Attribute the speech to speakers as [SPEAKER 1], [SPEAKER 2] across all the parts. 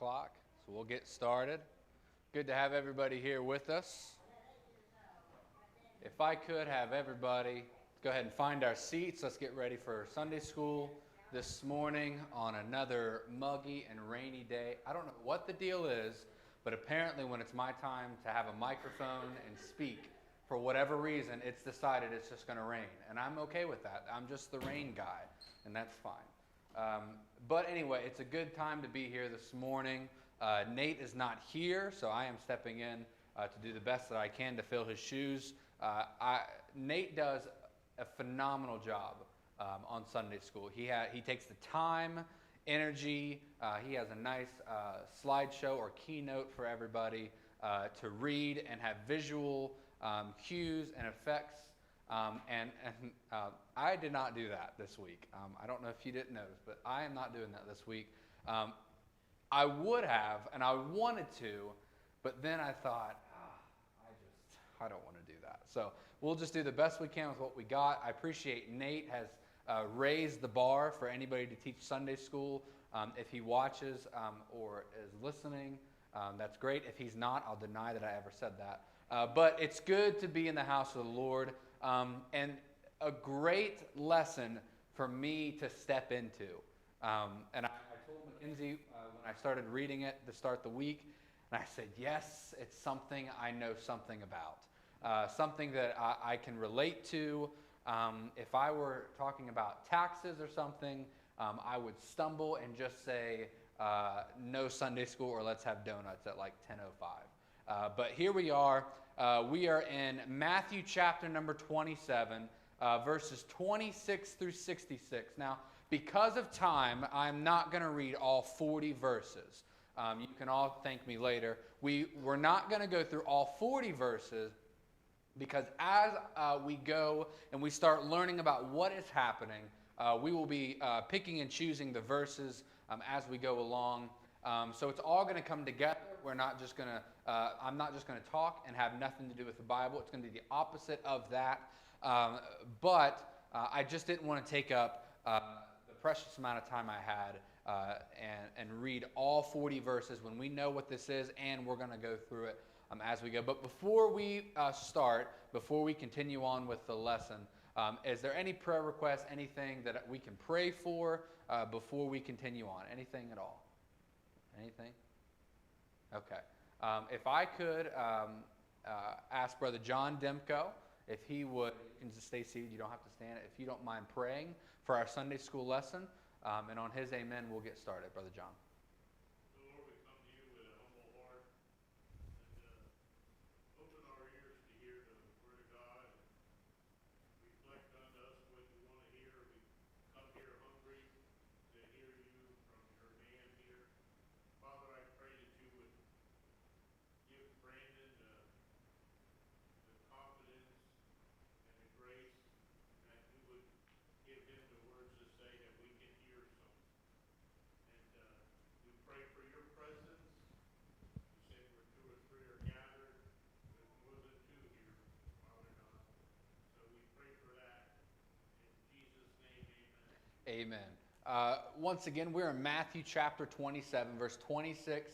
[SPEAKER 1] o'clock, so we'll get started. Good to have everybody here with us. If I could have everybody go ahead and find our seats. Let's get ready for Sunday school this morning on another muggy and rainy day. I don't know what the deal is, but apparently when it's my time to have a microphone and speak, for whatever reason, it's decided it's just going to rain. And I'm okay with that. I'm just the rain guy, and that's fine. But anyway, it's a good time to be here this morning. Nate is not here, so I am stepping in to do the best that I can to fill his shoes. Nate does a phenomenal job on Sunday school. He takes the time, energy. He has a nice slideshow or keynote for everybody to read and have visual cues and effects. I did not do that this week. I don't know if you didn't notice, but I am not doing that this week. I would have, and I wanted to, but then I thought, I don't want to do that. So we'll just do the best we can with what we got. I appreciate Nate has raised the bar for anybody to teach Sunday school. If he watches or is listening, that's great. If he's not, I'll deny that I ever said that. But it's good to be in the house of the Lord, and a great lesson for me to step into. And I told Mackenzie when I started reading it to start the week, and I said, yes, it's something I know something about, something that I can relate to. If I were talking about taxes or something, I would stumble and just say, no Sunday school, or let's have donuts at like 10:05. But here we are. We are in Matthew chapter number 27, verses 26 through 66. Now, because of time, I'm not going to read all 40 verses. You can all thank me later. We're not going to go through all 40 verses because as we go and we start learning about what is happening, we will be picking and choosing the verses as we go along. So it's all going to come together. I'm not just going to talk and have nothing to do with the Bible. It's going to be the opposite of that. But I just didn't want to take up the precious amount of time I had and read all 40 verses when we know what this is, and we're going to go through it as we go. But before we before we continue on with the lesson, is there any prayer requests, anything that we can pray for before we continue on? Anything at all? Anything? Okay. If I could ask Brother John Demko if he would, you can just stay seated, you don't have to stand, if you don't mind praying for our Sunday school lesson, and on his amen, we'll get started. Brother John.
[SPEAKER 2] Lord, we come to you with a humble heart and open our ears to hear the word of God and reflect unto us what you want to hear. We come here hungry to hear you from your man here. Father, I pray that you would give Brandon the confidence and the grace, and that you would give him the words to say that we can hear something. And we pray for your presence. You said where two or three are gathered, there's more than two here, Father God. So we pray for that. In Jesus' name, amen.
[SPEAKER 1] Amen. Once again, we're in Matthew chapter 27, verse 26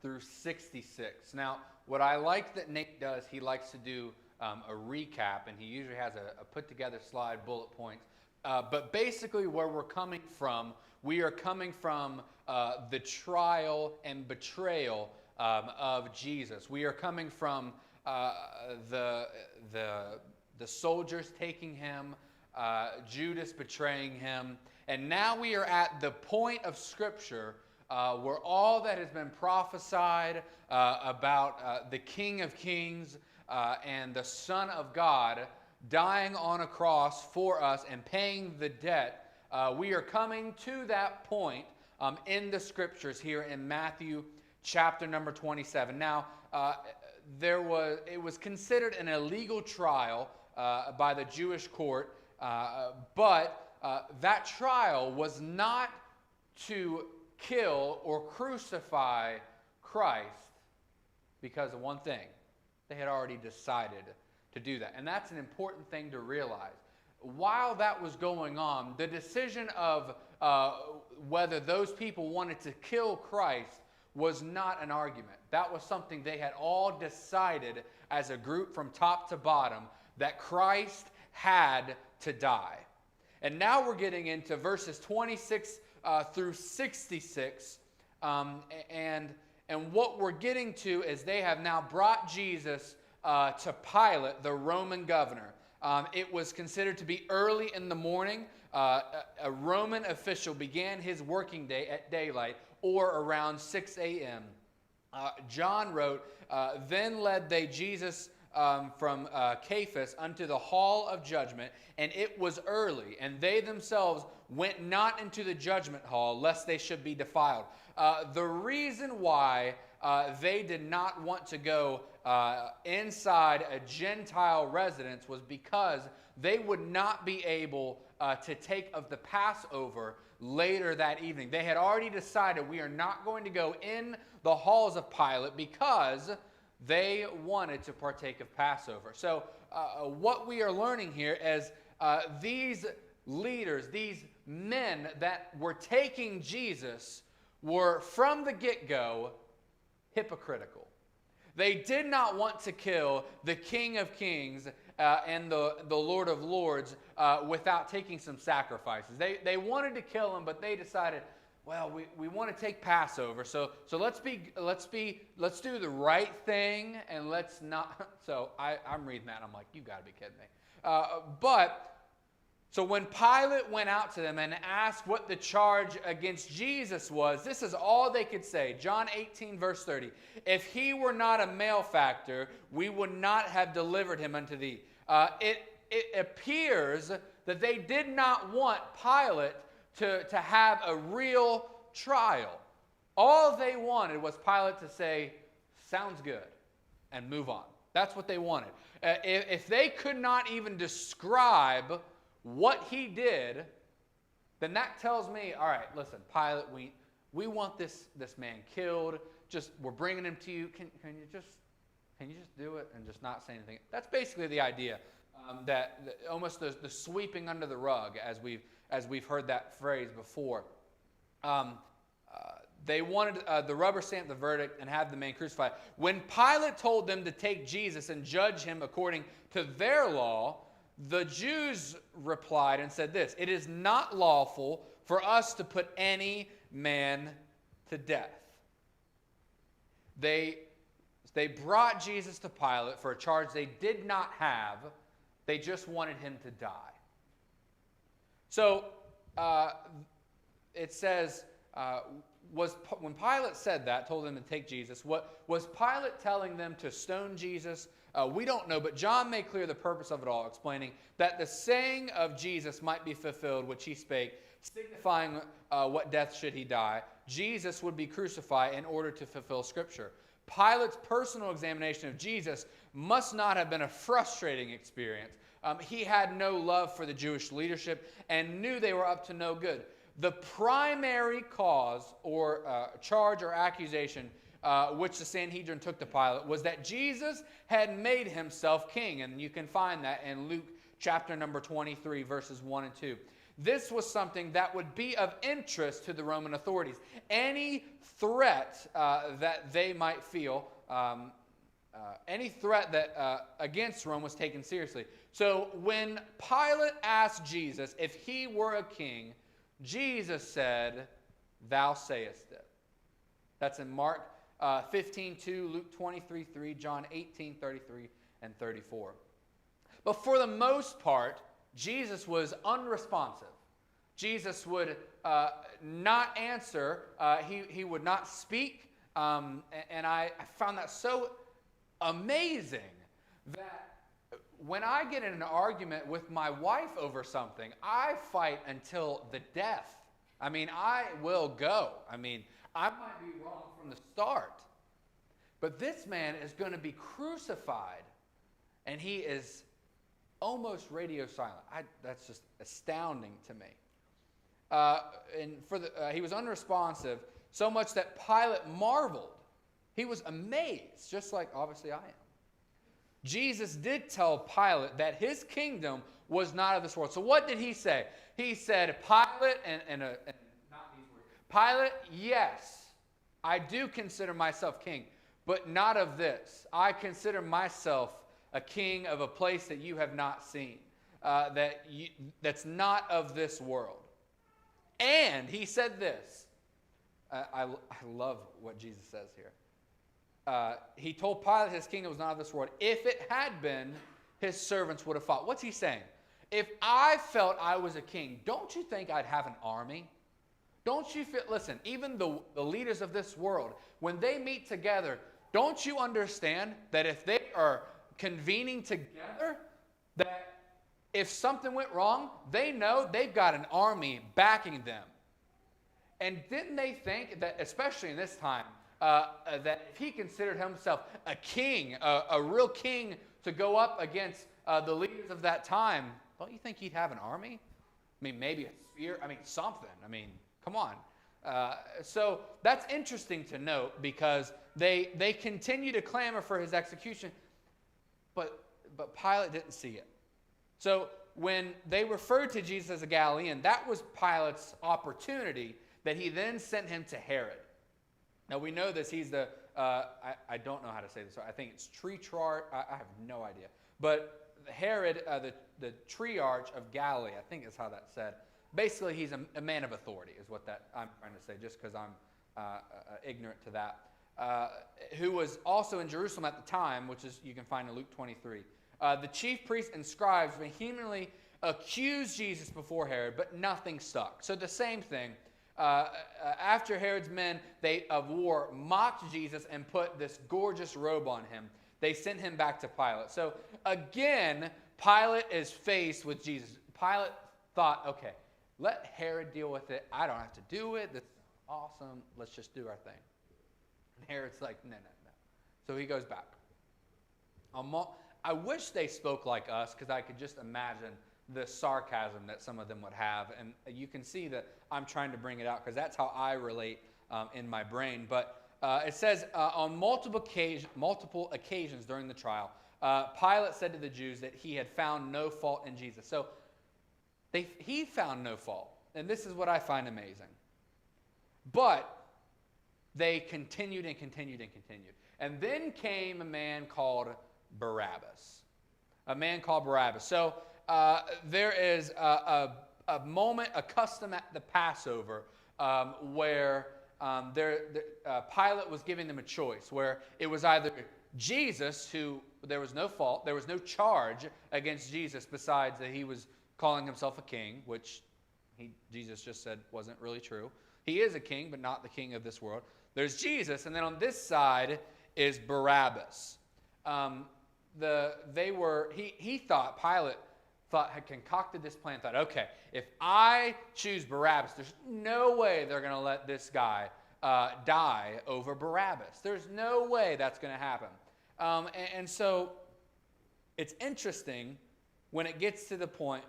[SPEAKER 1] through 66. Now, what I like that Nate does, he likes to do a recap, and he usually has a put-together slide, bullet points. But basically where we're coming from, we are coming from the trial and betrayal of Jesus. We are coming from the soldiers taking him, Judas betraying him, and now we are at the point of Scripture where all that has been prophesied about the King of Kings and the Son of God dying on a cross for us and paying the debt, we are coming to that point in the Scriptures here in Matthew chapter number 27. Now, it was considered an illegal trial by the Jewish court, but that trial was not to kill or crucify Christ because of one thing. They had already decided to do that. And that's an important thing to realize. While that was going on, the decision of whether those people wanted to kill Christ was not an argument. That was something they had all decided as a group from top to bottom, that Christ had to die. And now we're getting into verses 26 through 66. And what we're getting to is they have now brought Jesus to Pilate, the Roman governor. It was considered to be early in the morning. A Roman official began his working day at daylight, or around 6 a.m. John wrote, Then led they Jesus from Caiaphas unto the hall of judgment, and it was early, and they themselves went not into the judgment hall, lest they should be defiled. The reason why they did not want to go inside a Gentile residence was because they would not be able to take of the Passover later that evening. They had already decided, we are not going to go in the halls of Pilate because they wanted to partake of Passover. So what we are learning here is these leaders, these men that were taking Jesus, were from the get-go hypocritical. They did not want to kill the King of Kings and the Lord of Lords without taking some sacrifices. They wanted to kill him, but they decided, well, we want to take Passover, so let's do the right thing, and let's not. So I'm reading that, and I'm like, you got to be kidding me. So when Pilate went out to them and asked what the charge against Jesus was, this is all they could say. John 18, verse 30. If he were not a malefactor, we would not have delivered him unto thee. It appears that they did not want Pilate to have a real trial. All they wanted was Pilate to say, sounds good, and move on. That's what they wanted. If they could not even describe what he did, then that tells me, all right, listen, Pilate, we want this man killed. We're bringing him to you. Can you just do it and just not say anything? That's basically the idea. That almost the sweeping under the rug, as we've heard that phrase before. They wanted the rubber stamp the verdict and have the man crucified. When Pilate told them to take Jesus and judge him according to their law, the Jews replied and said this: it is not lawful for us to put any man to death. They brought Jesus to Pilate for a charge they did not have. They just wanted him to die. So it says, when Pilate said that, told them to take Jesus, was Pilate telling them to stone Jesus? We don't know, but John made clear the purpose of it all, explaining that the saying of Jesus might be fulfilled, which he spake, signifying what death should he die. Jesus would be crucified in order to fulfill Scripture. Pilate's personal examination of Jesus must not have been a frustrating experience. He had no love for the Jewish leadership and knew they were up to no good. The primary cause or charge or accusation which the Sanhedrin took to Pilate was that Jesus had made himself king. And you can find that in Luke chapter number 23, verses 1 and 2. This was something that would be of interest to the Roman authorities. Any threat that they might feel, any threat that against Rome was taken seriously. So when Pilate asked Jesus if he were a king, Jesus said, "Thou sayest it." That's in Mark 15:2, Luke 23:3, John 18:33 and 34. But for the most part, Jesus was unresponsive. Jesus would not answer. He would not speak. And I found that so amazing that when I get in an argument with my wife over something, I fight until the death. I mean, I will go. I mean, I might be wrong from the start. But this man is going to be crucified, and he is almost radio silent. That's just astounding to me. He was unresponsive, so much that Pilate marveled. He was amazed, just like obviously I am. Jesus did tell Pilate that his kingdom was not of this world. So what did he say? He said, Pilate, and not these words, Pilate, yes, I do consider myself king, but not of this. I consider myself a king of a place that you have not seen, that's not of this world. And he said this. I love what Jesus says here. He told Pilate his kingdom was not of this world. If it had been, his servants would have fought. What's he saying? If I felt I was a king, don't you think I'd have an army? Don't you feel, listen, even the leaders of this world, when they meet together, don't you understand that if they are convening together, that if something went wrong, they know they've got an army backing them. And didn't they think that, especially in this time, that if he considered himself a king, a real king to go up against the leaders of that time, don't you think he'd have an army? I mean, maybe a spear, something. Come on. So that's interesting to note because they continue to clamor for his execution, but Pilate didn't see it. So when they referred to Jesus as a Galilean, that was Pilate's opportunity that he then sent him to Herod. Now we know this, he's the, I don't know how to say this, I think it's Triarch, I have no idea. But Herod, the Triarch of Galilee, I think is how that's said. Basically, he's a man of authority, is what that I'm trying to say, just because I'm ignorant to that. Who was also in Jerusalem at the time, which is you can find in Luke 23. The chief priests and scribes vehemently accused Jesus before Herod, but nothing stuck. So the same thing. After Herod's men of war mocked Jesus and put this gorgeous robe on him, they sent him back to Pilate. So again, Pilate is faced with Jesus. Pilate thought, okay, let Herod deal with it. I don't have to do it. This is awesome. Let's just do our thing. And Herod's like, no. So he goes back. I wish they spoke like us because I could just imagine the sarcasm that some of them would have. And you can see that I'm trying to bring it out because that's how I relate in my brain. But it says, on multiple occasions during the trial, Pilate said to the Jews that he had found no fault in Jesus. So he found no fault. And this is what I find amazing. But they continued and continued and continued. And then came a man called Barabbas. So there is a moment, a custom at the Passover where Pilate was giving them a choice, where it was either Jesus, who there was no fault, there was no charge against Jesus besides that he was calling himself a king, which Jesus just said wasn't really true. He is a king, but not the king of this world. There's Jesus, and then on this side is Barabbas. Pilate had concocted this plan, thought, okay, if I choose Barabbas, there's no way they're going to let this guy die over Barabbas. There's no way that's going to happen. And so it's interesting when it gets to the point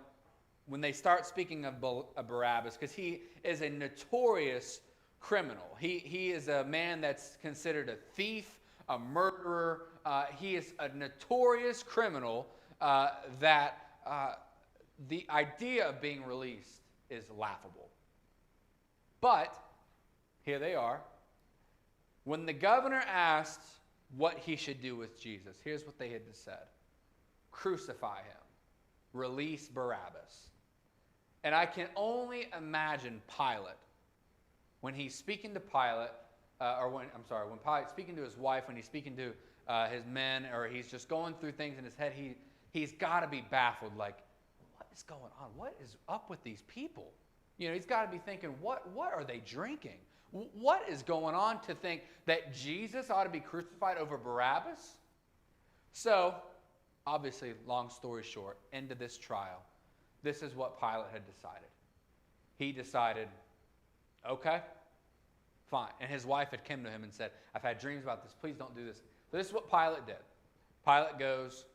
[SPEAKER 1] when they start speaking of Barabbas, because he is a notorious criminal. He is a man that's considered a thief, a murderer. He is a notorious criminal that the idea of being released is laughable. But here they are. When the governor asked what he should do with Jesus, here's what they had said. Crucify him. Release Barabbas. And I can only imagine Pilate, when he's speaking to Pilate, when Pilate's speaking to his wife, when he's speaking to his men, or he's just going through things in his head, he's got to be baffled, like, what is going on? What is up with these people? He's got to be thinking, what are they drinking? What is going on to think that Jesus ought to be crucified over Barabbas? So, obviously, long story short, end of this trial, this is what Pilate had decided. He decided, okay, fine. And his wife had come to him and said, I've had dreams about this. Please don't do this. So this is what Pilate did. Pilate goes,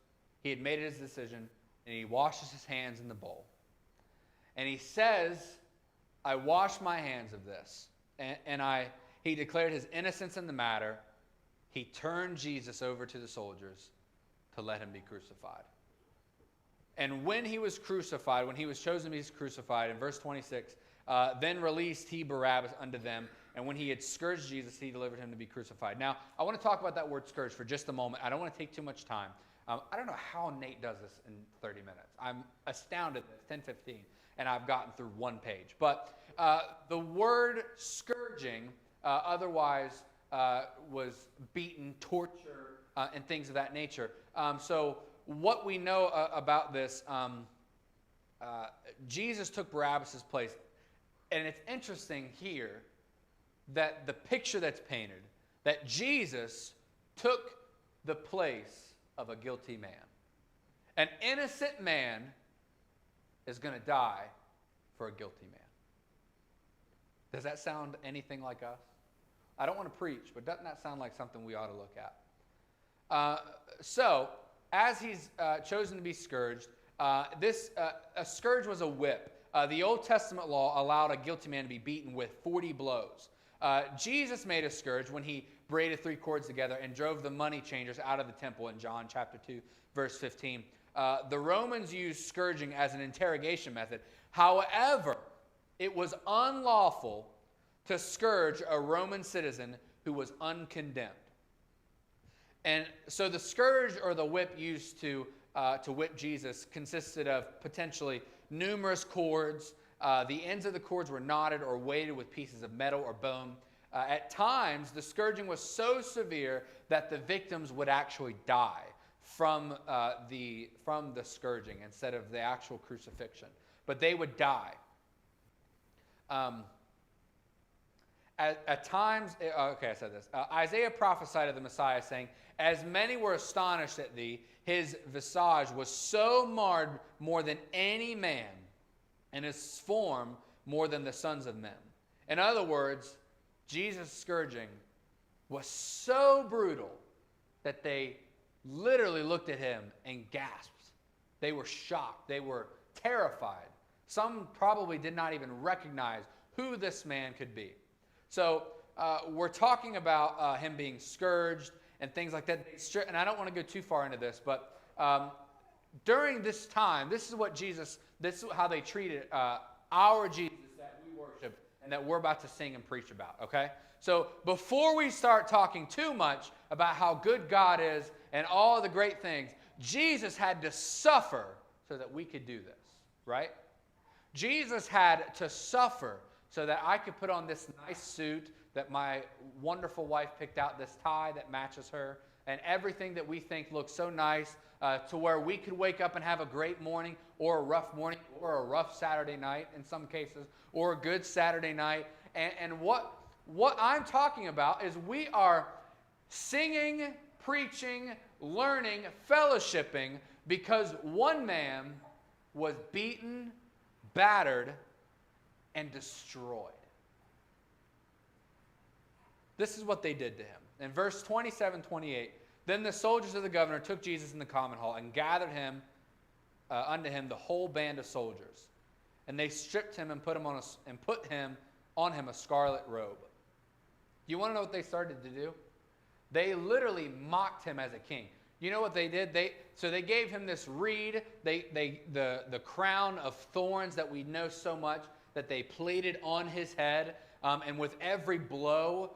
[SPEAKER 1] he had made his decision, and he washes his hands in the bowl. And he says, I wash my hands of this. And he declared his innocence in the matter. He turned Jesus over to the soldiers to let him be crucified. And when he was crucified, when he was chosen to be crucified, in verse 26, then released he Barabbas unto them, And when he had scourged Jesus, he delivered him to be crucified. Now, I want to talk about that word scourge for just a moment. I don't want to take too much time. I don't know how Nate does this in 30 minutes. I'm astounded that it's 10:15, and I've gotten through one page. But the word scourging, otherwise was beaten, torture, and things of that nature. So what we know about this, Jesus took Barabbas' place. And it's interesting here that the picture that's painted, that Jesus took the place of a guilty man. An innocent man is going to die for a guilty man. Does that sound anything like us? I don't want to preach, but doesn't that sound like something we ought to look at? So, as he's chosen to be scourged, a scourge was a whip. The Old Testament law allowed a guilty man to be beaten with 40 blows. Jesus made a scourge when he braided 3 cords together and drove the money changers out of the temple in John chapter 2, verse 15. The Romans used scourging as an interrogation method. However, it was unlawful to scourge a Roman citizen who was uncondemned. And so the scourge or the whip used to whip Jesus consisted of potentially numerous cords. The ends of the cords were knotted or weighted with pieces of metal or bone. At times, the scourging was so severe that the victims would actually die from the scourging instead of the actual crucifixion. But they would die. At times, okay, I said this. Isaiah prophesied of the Messiah, saying, "As many were astonished at thee, his visage was so marred more than any man, and his form more than the sons of men." In other words, Jesus' scourging was so brutal that they literally looked at him and gasped. They were shocked. They were terrified. Some probably did not even recognize who this man could be. So we're talking about him being scourged and things like that. And I don't want to go too far into this, but during this time, this is how they treated our Jesus that we worship and that we're about to sing and preach about, okay? So before we start talking too much about how good God is and all the great things, Jesus had to suffer so that we could do this, right? Jesus had to suffer so that I could put on this nice suit that my wonderful wife picked out, this tie that matches her, and everything that we think looks so nice to where we could wake up and have a great morning or a rough morning or a rough Saturday night in some cases or a good Saturday night. And what I'm talking about is we are singing, preaching, learning, fellowshipping because one man was beaten, battered, and destroyed. This is what they did to him. In verse 27-28, then the soldiers of the governor took Jesus in the common hall and gathered him unto him the whole band of soldiers. And they stripped him and put on him a scarlet robe. Do you want to know what they started to do? They literally mocked him as a king. You know what they did? They gave him this reed, the crown of thorns that we know so much, that they plaited on his head, and with every blow,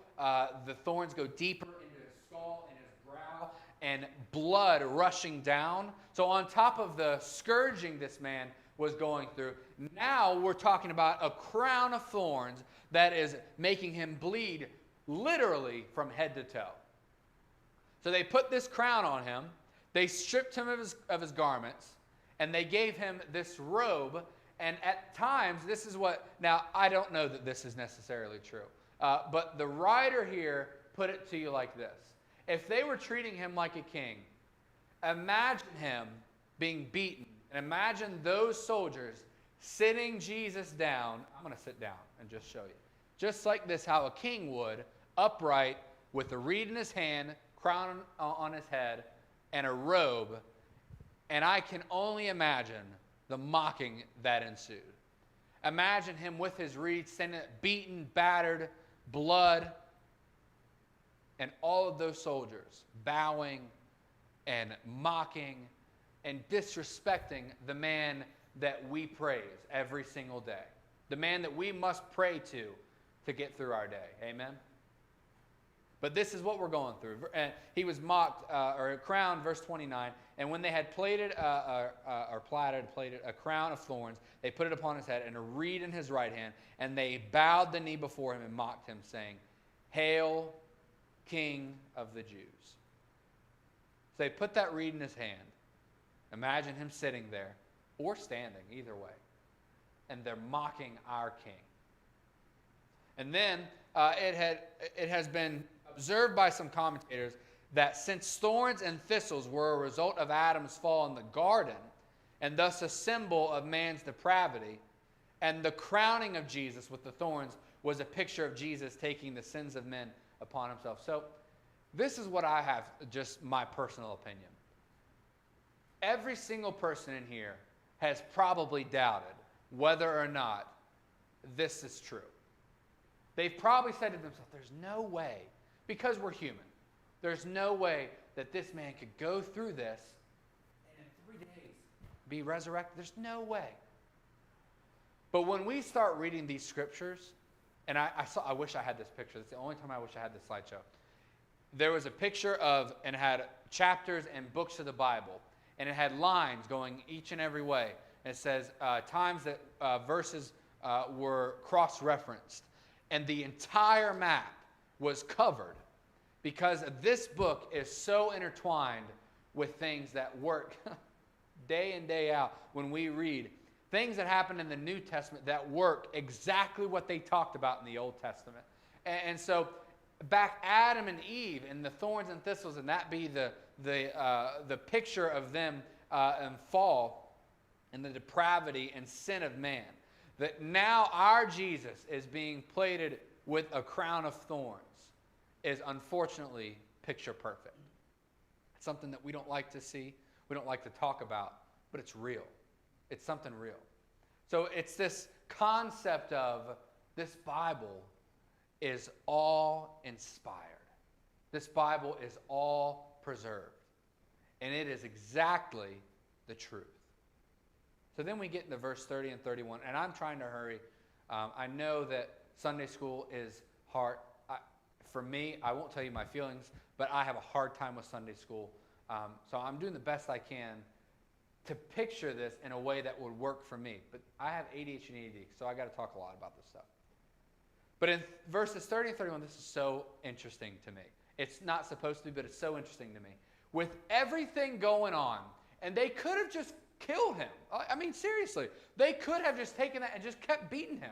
[SPEAKER 1] the thorns go deeper into his skull and his brow, and blood rushing down. So on top of the scourging this man was going through, now we're talking about a crown of thorns that is making him bleed literally from head to toe. So they put this crown on him, they stripped him of his garments, and they gave him this robe. And at times, this is what, now I don't know that this is necessarily true, but the writer here put it to you like this. If they were treating him like a king, imagine him being beaten, and imagine those soldiers sitting Jesus down. I'm going to sit down and just show you. Just like this, how a king would, upright, with a reed in his hand, crown on his head, and a robe. And I can only imagine the mocking that ensued. Imagine him with his reed, standing beaten, battered, blood, and all of those soldiers bowing and mocking and disrespecting the man that we praise every single day. The man that we must pray to to get through our day. Amen? But this is what we're going through. And he was mocked, or crowned, verse 29. And when they had plaited a crown of thorns, they put it upon his head and a reed in his right hand. And they bowed the knee before him and mocked him, saying, Hail, King of the Jews. So they put that reed in his hand. Imagine him sitting there or standing, either way. And they're mocking our king. And then it has been observed by some commentators that since thorns and thistles were a result of Adam's fall in the garden, and thus a symbol of man's depravity, and the crowning of Jesus with the thorns was a picture of Jesus taking the sins of men upon himself. So this is what I have, just my personal opinion. Every single person in here has probably doubted whether or not this is true. They've probably said to themselves, there's no way, because we're human, there's no way that this man could go through this and in 3 days be resurrected. There's no way. But when we start reading these scriptures, and I wish I had this picture. That's the only time I wish I had this slideshow. There was a picture of, and it had chapters and books of the Bible, and it had lines going each and every way. And it says times that verses were cross-referenced. And the entire map was covered because this book is so intertwined with things that work day in, day out when we read things that happen in the New Testament that work exactly what they talked about in the Old Testament. And so back Adam and Eve and the thorns and thistles, and that be the picture of them and fall and the depravity and sin of man. That now our Jesus is being plated with a crown of thorns is unfortunately picture perfect. It's something that we don't like to see, we don't like to talk about, but it's real. It's something real. So it's this concept of this Bible is all inspired. This Bible is all preserved. And it is exactly the truth. So then we get into verse 30 and 31, and I'm trying to hurry. I know that Sunday school is hard. For me, I won't tell you my feelings, but I have a hard time with Sunday school. So I'm doing the best I can to picture this in a way that would work for me. But I have ADHD and ADD, so I got to talk a lot about this stuff. But in verses 30 and 31, this is so interesting to me. It's not supposed to be, but it's so interesting to me. With everything going on, and they could have just killed him. I mean, seriously. They could have just taken that and just kept beating him.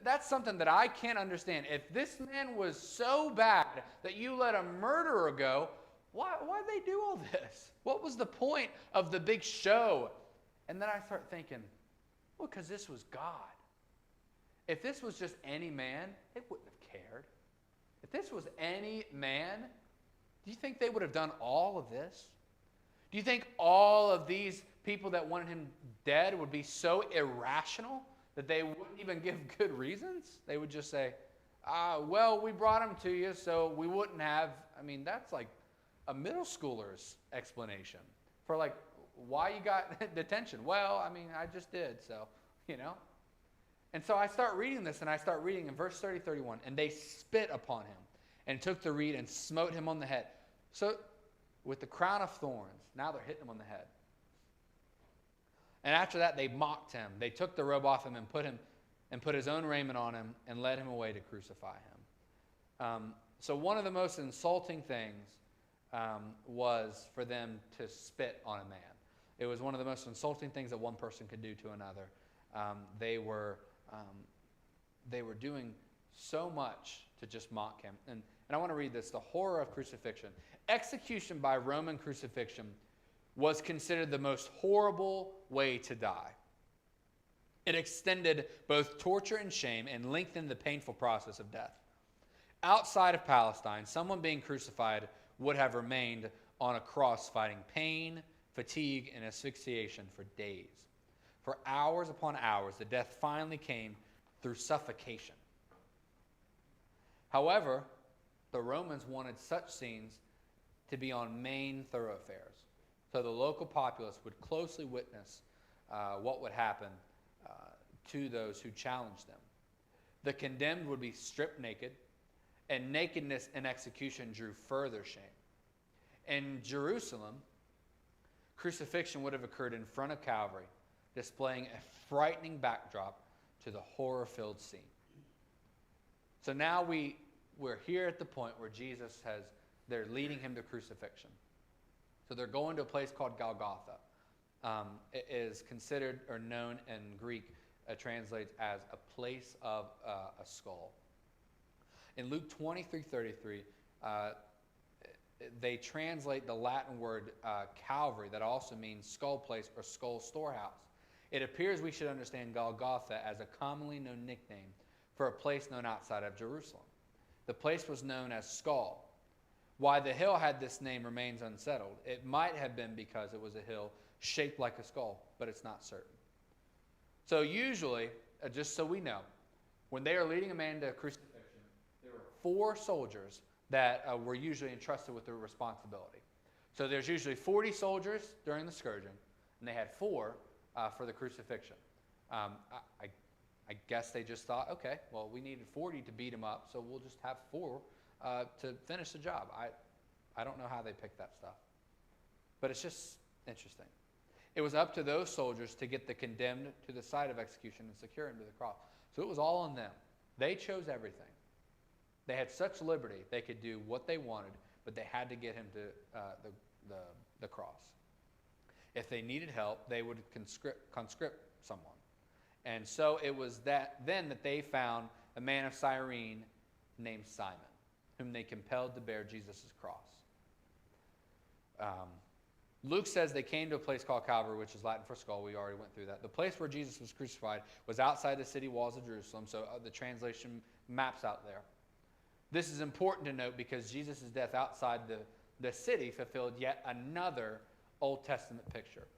[SPEAKER 1] That's something that I can't understand. If this man was so bad that you let a murderer go, why'd they do all this? What was the point of the big show? And then I start thinking, well, because this was God. If this was just any man, they wouldn't have cared. If this was any man, do you think they would have done all of this? Do you think all of these people that wanted him dead would be so irrational that they wouldn't even give good reasons? They would just say, well, we brought him to you, so we wouldn't have. I mean, that's like a middle schooler's explanation for like why you got detention. Well, I mean, I just did, so, you know. And so I start reading this, and I start reading in verse 30, 31, and they spit upon him and took the reed and smote him on the head. So with the crown of thorns, now they're hitting him on the head. And after that, they mocked him. They took the robe off him and put his own raiment on him and led him away to crucify him. So one of the most insulting things was for them to spit on a man. It was one of the most insulting things that one person could do to another. They were doing so much to just mock him. And I want to read this, the horror of crucifixion. Execution by Roman crucifixion was considered the most horrible way to die. It extended both torture and shame and lengthened the painful process of death. Outside of Palestine, someone being crucified would have remained on a cross fighting pain, fatigue, and asphyxiation for days. For hours upon hours, the death finally came through suffocation. However, the Romans wanted such scenes to be on main thoroughfares, so the local populace would closely witness what would happen to those who challenged them. The condemned would be stripped naked, and nakedness in execution drew further shame. In Jerusalem, crucifixion would have occurred in front of Calvary, displaying a frightening backdrop to the horror-filled scene. So now we're here at the point where they're leading him to crucifixion. So they're going to a place called Golgotha. It is considered or known in Greek, translates as a place of a skull. In Luke 23:33, they translate the Latin word Calvary, that also means skull place or skull storehouse. It appears we should understand Golgotha as a commonly known nickname for a place known outside of Jerusalem. The place was known as Skull. Why the hill had this name remains unsettled. It might have been because it was a hill shaped like a skull, but it's not certain. So usually, just so we know, when they are leading a man to crucifixion, there were 4 soldiers that were usually entrusted with the responsibility. So there's usually 40 soldiers during the scourging, and they had 4 for the crucifixion. I guess they just thought, okay, well, we needed 40 to beat him up, so we'll just have 4 to finish the job. I don't know how they picked that stuff. But it's just interesting. It was up to those soldiers to get the condemned to the site of execution and secure him to the cross. So it was all on them. They chose everything. They had such liberty, they could do what they wanted, but they had to get him to the cross. If they needed help, they would conscript someone. And so it was then that they found a man of Cyrene named Simon, whom they compelled to bear Jesus' cross. Luke says they came to a place called Calvary, which is Latin for skull. We already went through that. The place where Jesus was crucified was outside the city walls of Jerusalem, so the translation maps out there. This is important to note because Jesus' death outside the city fulfilled yet another Old Testament picture.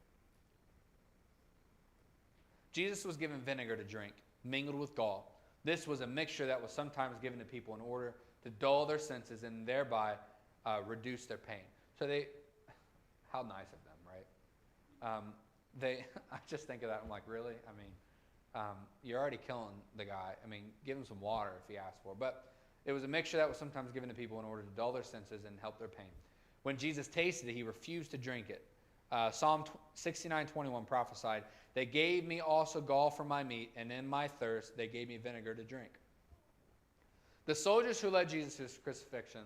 [SPEAKER 1] Jesus was given vinegar to drink, mingled with gall. This was a mixture that was sometimes given to people in order to dull their senses and thereby reduce their pain. So how nice of them, right? I just think of that, I'm like, really? I mean, you're already killing the guy. I mean, give him some water if he asks for. But it was a mixture that was sometimes given to people in order to dull their senses and help their pain. When Jesus tasted it, he refused to drink it. Psalm 69:21 prophesied, "They gave me also gall for my meat, and in my thirst they gave me vinegar to drink." The soldiers who led Jesus to his crucifixion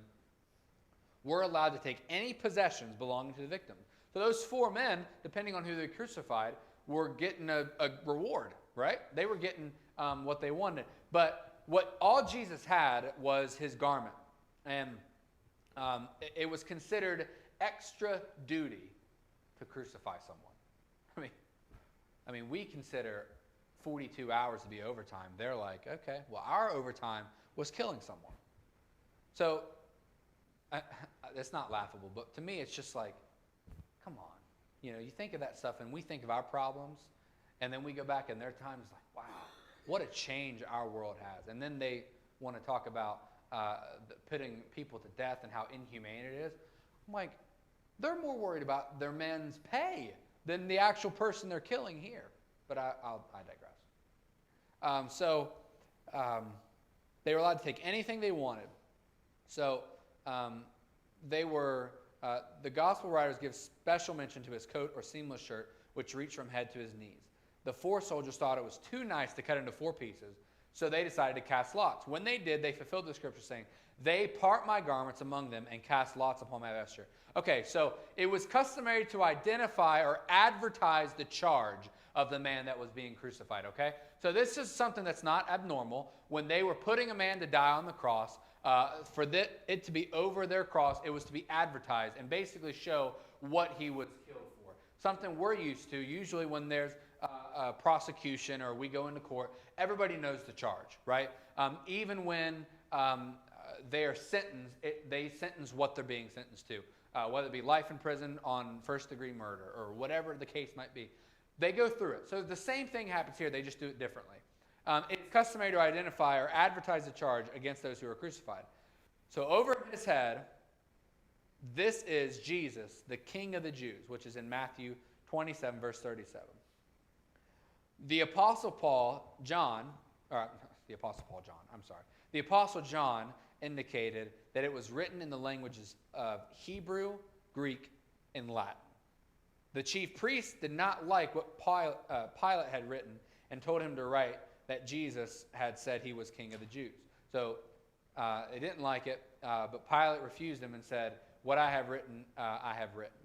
[SPEAKER 1] were allowed to take any possessions belonging to the victim. So those 4 men, depending on who they crucified, were getting a reward, right? They were getting what they wanted. But what all Jesus had was his garment. And it was considered extra duty to crucify someone. I mean, we consider 42 hours to be overtime. They're like, okay, well, our overtime was killing someone. So it's not laughable, but to me, it's just like, come on. You know, you think of that stuff, and we think of our problems, and then we go back, and their time is like, wow, what a change our world has. And then they want to talk about putting people to death and how inhumane it is. I'm like, they're more worried about their men's pay than the actual person they're killing here. But I digress. They were allowed to take anything they wanted. So they were, the gospel writers give special mention to his coat or seamless shirt, which reached from head to his knees. The 4 soldiers thought it was too nice to cut into 4 pieces, so they decided to cast lots. When they did, they fulfilled the scripture saying, "They part my garments among them and cast lots upon my vesture." Okay, so it was customary to identify or advertise the charge of the man that was being crucified, okay? So this is something that's not abnormal. When they were putting a man to die on the cross, for it to be over their cross, it was to be advertised and basically show what he was killed for. Something we're used to, usually when there's a prosecution or we go into court, everybody knows the charge, right? Even when they are sentenced, they sentence what they're being sentenced to, whether it be life in prison on first-degree murder or whatever the case might be. They go through it. So the same thing happens here, they just do it differently. It's customary to identify or advertise the charge against those who are crucified. So over his head, this is Jesus, the King of the Jews, which is in Matthew 27, verse 37. The Apostle John the Apostle Paul John, I'm sorry. The Apostle John indicated that it was written in the languages of Hebrew, Greek, and Latin. The chief priests did not like what Pilate had written and told him to write that Jesus had said he was king of the Jews. So they didn't like it, but Pilate refused him and said, what I have written, I have written.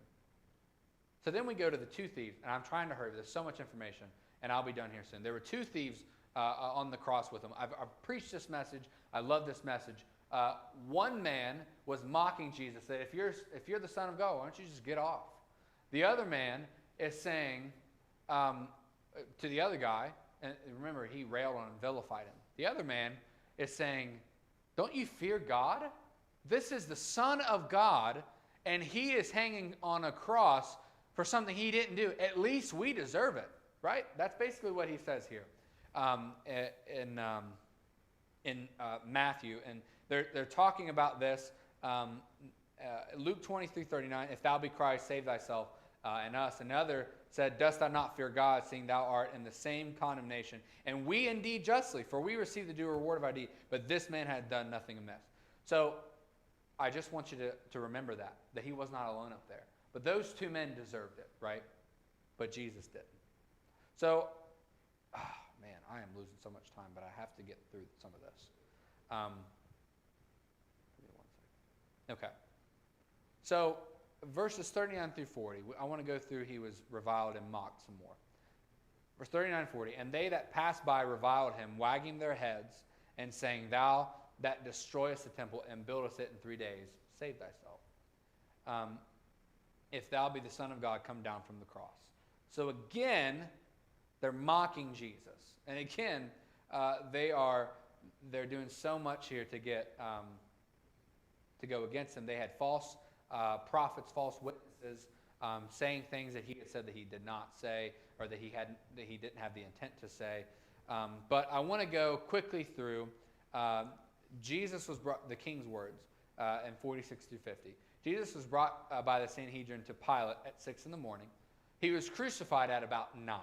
[SPEAKER 1] So then we go to the two thieves, and I'm trying to hurry. There's so much information, and I'll be done here soon. There were two thieves on the cross with him. I've preached this message. I love this message. One man was mocking Jesus, that if you're the Son of God, why don't you just get off? The other man is saying to the other guy, and remember, he railed on and vilified him. The other man is saying, don't you fear God? This is the Son of God, and he is hanging on a cross for something he didn't do. At least we deserve it, right? That's basically what he says here in Matthew. And they're talking about this. Luke 23:39, if thou be Christ, save thyself and us. Another said, dost thou not fear God, seeing thou art in the same condemnation? And we indeed justly, for we receive the due reward of our deed. But this man had done nothing amiss. So I just want you to remember that he was not alone up there. But those two men deserved it, right? But Jesus didn't. So, man, I am losing so much time, but I have to get through some of this. Give me 1 second. Okay. So, verses 39 through 40, I want to go through, he was reviled and mocked some more. Verse 39 and 40, and they that passed by reviled him, wagging their heads, and saying, thou that destroyest the temple and buildest it in 3 days, save thyself. If thou be the Son of God, come down from the cross. So again, they're mocking Jesus. And again, they're doing so much here to get to go against him. They had false prophets, false witnesses, saying things that he had said that he did not say, or that he didn't have the intent to say. But I want to go quickly through. Jesus was brought, the king's words in 46 through 50. Jesus was brought by the Sanhedrin to Pilate at 6 in the morning. He was crucified at about 9.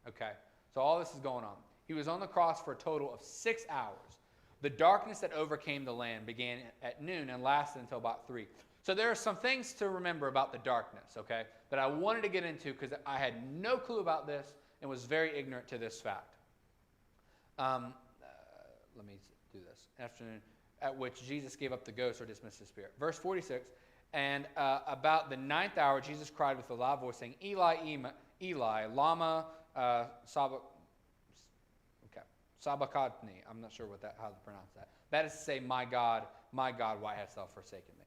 [SPEAKER 1] Okay, so all this is going on. He was on the cross for a total of 6 hours. The darkness that overcame the land began at noon and lasted until about 3. So there are some things to remember about the darkness, okay, that I wanted to get into because I had no clue about this and was very ignorant to this fact. Let me do this. Afternoon, at which Jesus gave up the ghost or dismissed his spirit. Verse 46, and about the 9th hour, Jesus cried with a loud voice, saying, Eli, Eli, lama sabachthani. I'm not sure how to pronounce that. That is to say, my God, why hast thou forsaken me?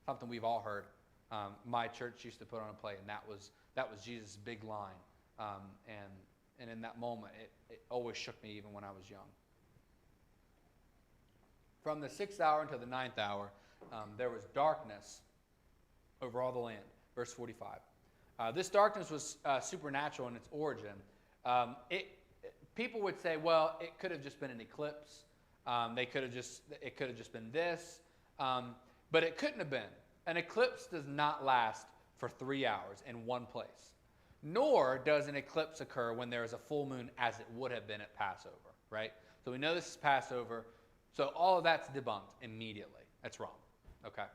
[SPEAKER 1] Something we've all heard. My church used to put on a play, and that was Jesus' big line. And in that moment, it always shook me even when I was young. From the 6th hour until the 9th hour, there was darkness over all the land. Verse 45. This darkness was supernatural in its origin. People would say, well, it could have just been an eclipse. It could have just been this. But it couldn't have been. An eclipse does not last for 3 hours in one place. Nor does an eclipse occur when there is a full moon as it would have been at Passover, right? So we know this is Passover. So all of that's debunked immediately. That's wrong. Okay.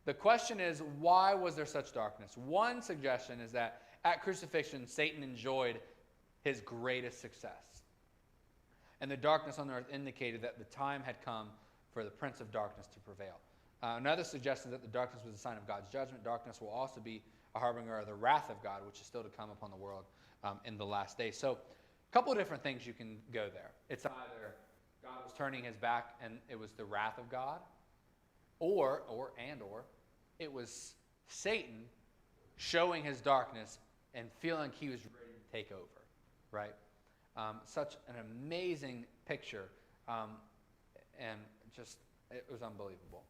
[SPEAKER 1] The question is, why was there such darkness? One suggestion is that at crucifixion, Satan enjoyed his greatest success. And the darkness on the earth indicated that the time had come for the prince of darkness to prevail. Another suggestion is that the darkness was a sign of God's judgment. Darkness will also be a harbinger of the wrath of God, which is still to come upon the world in the last days. So a couple of different things you can go there. It's either God was turning his back and it was the wrath of God, or it was Satan showing his darkness and feeling he was ready to take over, right? Such an amazing picture, and just, it was unbelievable.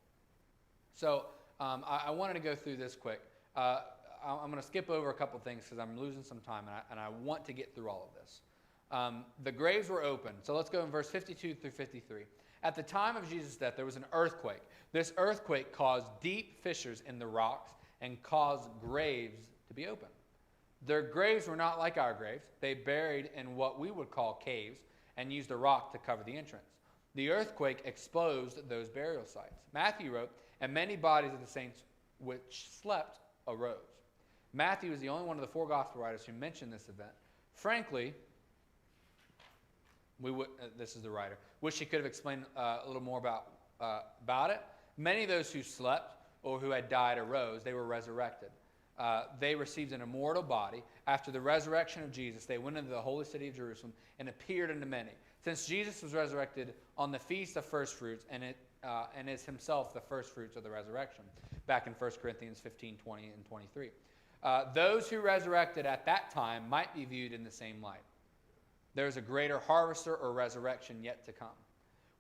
[SPEAKER 1] So I wanted to go through this quick. I'm going to skip over a couple things because I'm losing some time, and I want to get through all of this. The graves were open. So let's go in verse 52 through 53. At the time of Jesus' death, there was an earthquake. This earthquake caused deep fissures in the rocks and caused graves to be opened. Their graves were not like our graves. They buried in what we would call caves, and used a rock to cover the entrance. The earthquake exposed those burial sites. Matthew wrote, and many bodies of the saints which slept arose. Matthew is the only one of the four gospel writers who mentioned this event. Frankly, this is the writer, wish he could have explained a little more about it. Many of those who slept or who had died arose. They were resurrected. They received an immortal body. After the resurrection of Jesus, they went into the holy city of Jerusalem and appeared unto many. Since Jesus was resurrected on the feast of first fruits, and is himself the first fruits of the resurrection, back in 1 Corinthians 15, 20, and 23. Those who resurrected at that time might be viewed in the same light. There is a greater harvester or resurrection yet to come.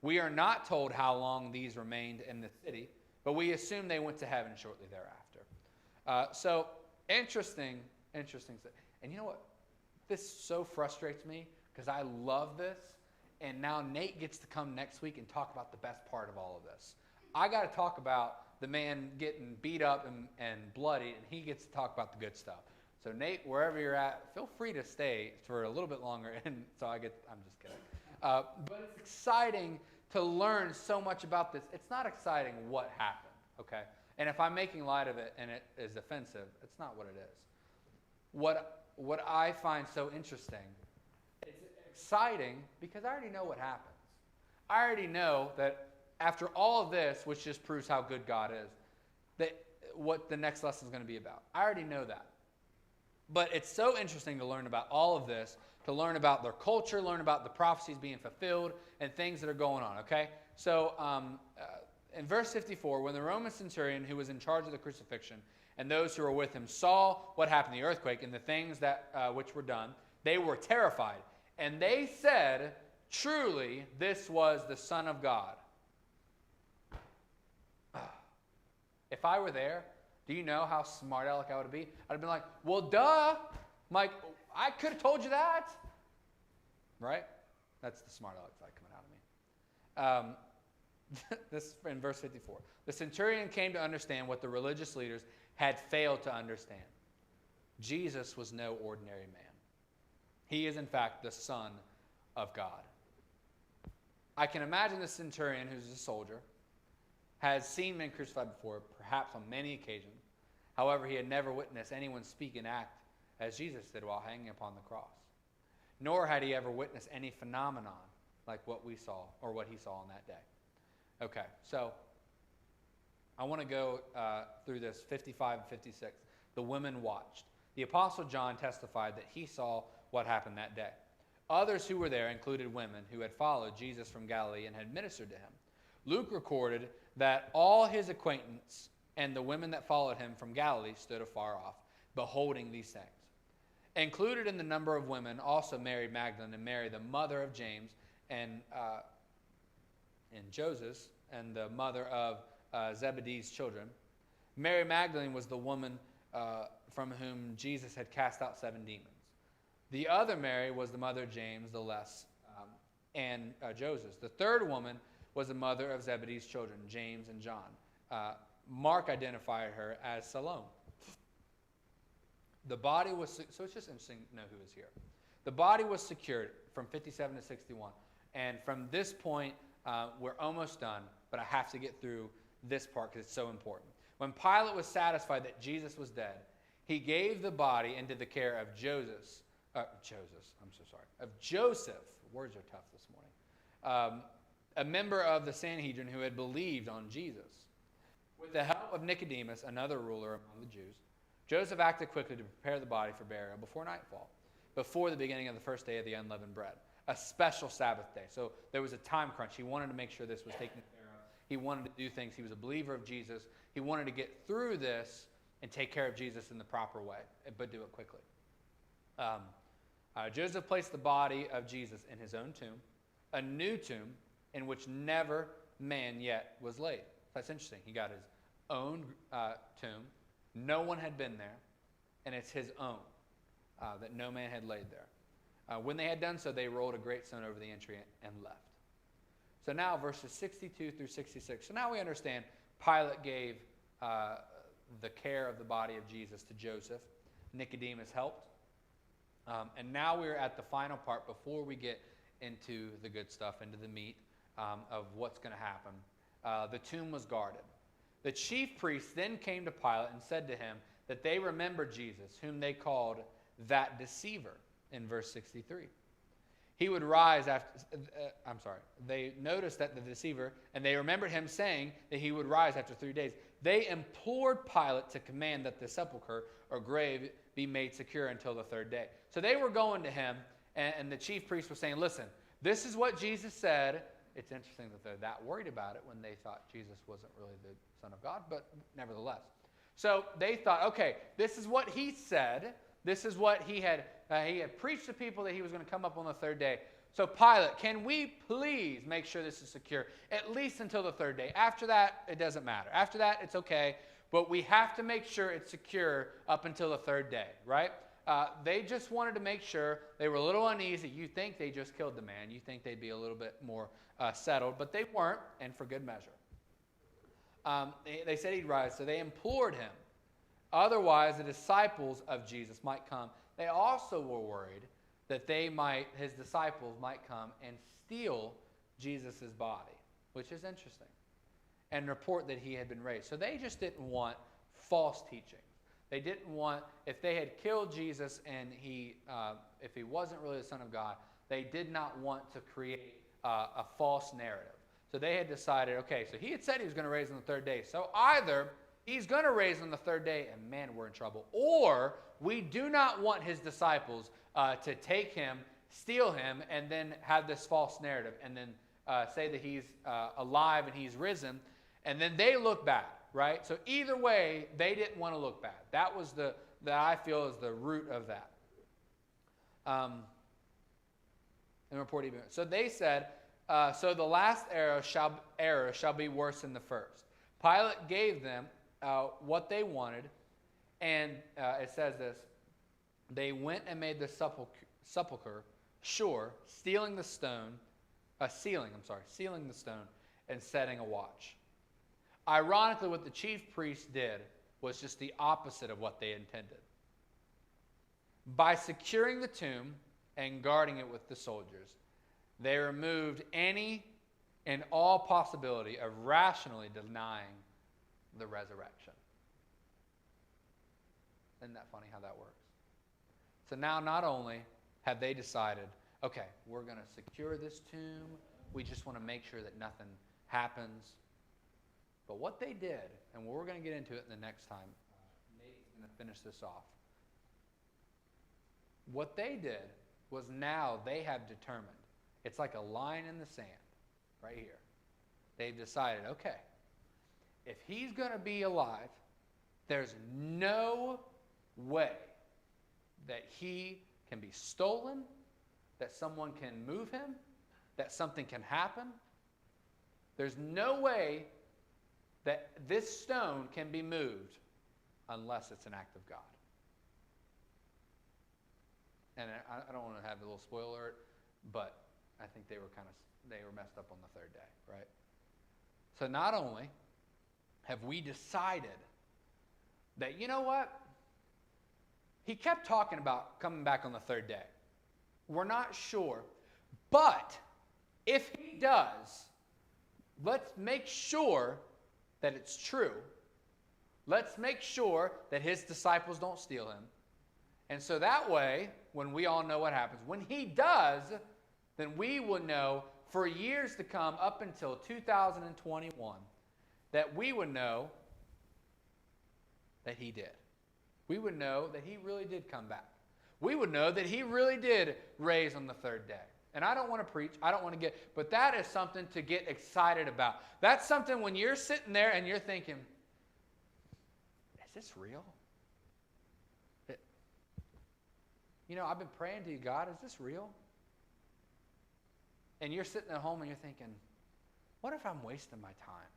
[SPEAKER 1] We are not told how long these remained in the city, but we assume they went to heaven shortly thereafter. So, interesting. And you know what? This so frustrates me because I love this. And now Nate gets to come next week and talk about the best part of all of this. I got to talk about the man getting beat up and bloodied, and he gets to talk about the good stuff. So Nate, wherever you're at, feel free to stay for a little bit longer. And so I'm just kidding. But it's exciting to learn so much about this. It's not exciting what happened, okay? And if I'm making light of it and it is offensive, it's not what it is. What I find so interesting, it's exciting because I already know what happens. I already know that after all of this, which just proves how good God is, that what the next lesson is going to be about. I already know that. But it's so interesting to learn about all of this, to learn about their culture, learn about the prophecies being fulfilled, and things that are going on, okay? So in verse 54, when the Roman centurion who was in charge of the crucifixion and those who were with him saw what happened, the earthquake, and the things that which were done, they were terrified. And they said, truly, this was the Son of God. If I were there, do you know how smart aleck I would be? I'd have been like, well, duh. Mike, I could have told you that. Right? That's the smart aleck side coming out of me. This in verse 54. The centurion came to understand what the religious leaders had failed to understand. Jesus was no ordinary man. He is, in fact, the Son of God. I can imagine the centurion, who's a soldier, has seen men crucified before, perhaps on many occasions. However, he had never witnessed anyone speak and act as Jesus did while hanging upon the cross. Nor had he ever witnessed any phenomenon like what we saw or what he saw on that day. Okay, so I want to go through this 55 and 56. The women watched. The Apostle John testified that he saw what happened that day. Others who were there included women who had followed Jesus from Galilee and had ministered to him. Luke recorded that all his acquaintance and the women that followed him from Galilee stood afar off, beholding these things. Included in the number of women also Mary Magdalene and Mary, the mother of James and Joseph, and the mother of Zebedee's children. Mary Magdalene was the woman from whom Jesus had cast out 7 demons. The other Mary was the mother of James the Less and Joseph. The third woman was the mother of Zebedee's children, James and John. Mark identified her as Salome. The body was, so it's just interesting to know who is here. The body was secured from 57 to 61. And from this point, we're almost done, but I have to get through this part because it's so important. When Pilate was satisfied that Jesus was dead, he gave the body into the care of Joseph. Words are tough this morning. A member of the Sanhedrin who had believed on Jesus. With the help of Nicodemus, another ruler among the Jews, Joseph acted quickly to prepare the body for burial before nightfall, before the beginning of the first day of the unleavened bread, a special Sabbath day. So there was a time crunch. He wanted to make sure this was taken care of. He wanted to do things. He was a believer of Jesus. He wanted to get through this and take care of Jesus in the proper way, but do it quickly. Joseph placed the body of Jesus in his own tomb, a new tomb in which never man yet was laid. That's interesting. He got his own tomb. No one had been there, and it's his own that no man had laid there. When they had done so, they rolled a great stone over the entry and left. So now verses 62 through 66. So now we understand Pilate gave the care of the body of Jesus to Joseph. Nicodemus helped. And now we're at the final part before we get into the good stuff, into the meat of what's going to happen. The tomb was guarded. The chief priests then came to Pilate and said to him that they remembered Jesus, whom they called that deceiver, in verse 63. He would rise after, they noticed that the deceiver, and they remembered him saying that he would rise after 3 days. They implored Pilate to command that the sepulchre or grave be made secure until the third day. So they were going to him, and the chief priest was saying, listen, this is what Jesus said. It's interesting that they're that worried about it when they thought Jesus wasn't really the Son of God, but nevertheless. So they thought, okay, this is what he said. This is what he had preached to people, that he was going to come up on the third day. So Pilate, can we please make sure this is secure, at least until the third day? After that, it doesn't matter. After that, it's okay, but we have to make sure it's secure up until the third day, right? They just wanted to make sure. They were a little uneasy. You think they just killed the man. You think they'd be a little bit more settled, but they weren't, and for good measure. They said he'd rise, so they implored him. Otherwise, the disciples of Jesus might come. They also were worried that his disciples might come and steal Jesus' body, which is interesting, and report that he had been raised. So they just didn't want false teaching. They didn't want, if they had killed Jesus and if he wasn't really the Son of God, they did not want to create a false narrative. So they had decided, okay, so he had said he was going to raise on the third day. So either he's going to raise on the third day, and man, we're in trouble. Or we do not want his disciples to take him, steal him, and then have this false narrative, and then say that he's alive and he's risen, and then they look bad, right? So either way, they didn't want to look bad. That was that I feel is the root of that. And report even. So they said, so the last error shall be worse than the first. Pilate gave them what they wanted, and it says this: they went and made the sepulchre sure, sealing the stone, sealing the stone, and setting a watch. Ironically, what the chief priests did was just the opposite of what they intended. By securing the tomb and guarding it with the soldiers, they removed any and all possibility of rationally denying the resurrection. Isn't that funny how that works? So now not only have they decided, okay, we're going to secure this tomb, we just want to make sure that nothing happens. But what they did, and we're going to get into it in the next time, Nate's going to finish this off. What they did was now they have determined, it's like a line in the sand right here. They've decided, okay, if he's going to be alive, there's no way that he can be stolen, that someone can move him, that something can happen. There's no way that this stone can be moved unless it's an act of God. And I don't want to have a little spoiler alert, but I think they were messed up on the third day, right? So not only have we decided that, you know what? He kept talking about coming back on the third day. We're not sure. But if he does, let's make sure that it's true. Let's make sure that his disciples don't steal him. And so that way, when we all know what happens, when he does, then we will know for years to come, up until 2021, that we would know that he did. We would know that he really did come back. We would know that he really did raise on the third day. And I don't want to preach, but that is something to get excited about. That's something when you're sitting there and you're thinking, is this real? I've been praying to you, God, is this real? And you're sitting at home and you're thinking, what if I'm wasting my time?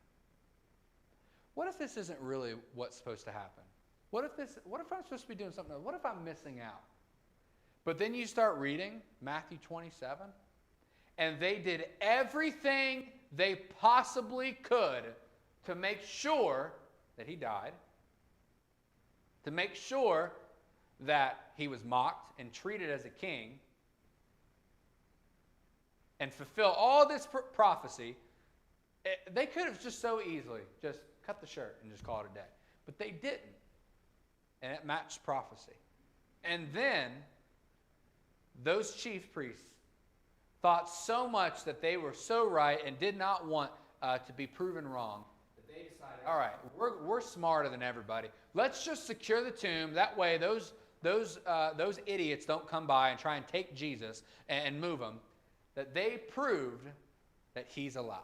[SPEAKER 1] What if this isn't really what's supposed to happen? What if I'm supposed to be doing something else? What if I'm missing out? But then you start reading Matthew 27, and they did everything they possibly could to make sure that he died, to make sure that he was mocked and treated as a king, and fulfill all this prophecy, they could have just so easily just cut the shirt and just called it a day. But they didn't. And it matched prophecy. And then those chief priests thought so much that they were so right and did not want to be proven wrong that they decided, all right, we're smarter than everybody. Let's just secure the tomb. That way those idiots don't come by and try and take Jesus and move him. That they proved that he's alive.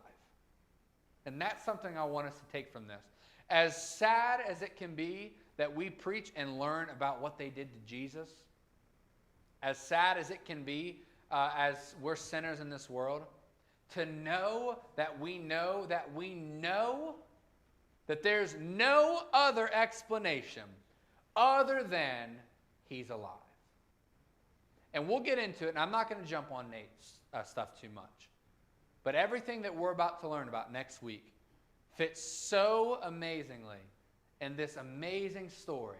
[SPEAKER 1] And that's something I want us to take from this. As sad as it can be that we preach and learn about what they did to Jesus, as sad as it can be as we're sinners in this world, to know that we know that there's no other explanation other than he's alive. And we'll get into it, and I'm not going to jump on Nate's stuff too much. But everything that we're about to learn about next week fits so amazingly in this amazing story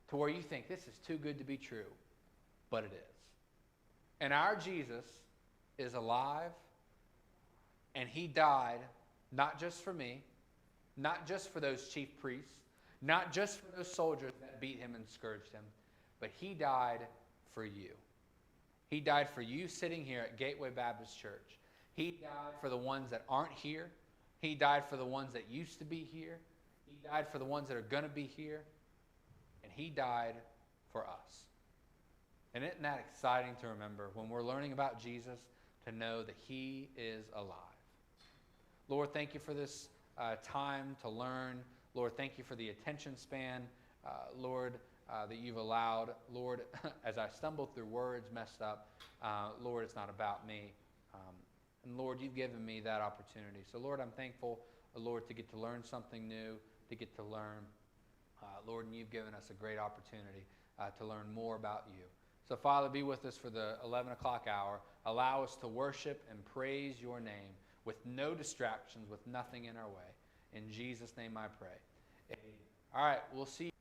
[SPEAKER 1] to where you think this is too good to be true, but it is. And our Jesus is alive, and he died not just for me, not just for those chief priests, not just for those soldiers that beat him and scourged him, but he died for you. He died for you sitting here at Gateway Baptist Church. He died for the ones that aren't here. He died for the ones that used to be here. He died for the ones that are going to be here. And he died for us. And isn't that exciting to remember when we're learning about Jesus, to know that he is alive? Lord, thank you for this time to learn. Lord, thank you for the attention span, Lord, that you've allowed. Lord, as I stumble through words messed up, Lord, it's not about me. And Lord, you've given me that opportunity. So Lord, I'm thankful, Lord, to get to learn something new, to get to learn. Lord, and you've given us a great opportunity to learn more about you. So Father, be with us for the 11 o'clock hour. Allow us to worship and praise your name with no distractions, with nothing in our way. In Jesus' name I pray. Amen. All right, we'll see you.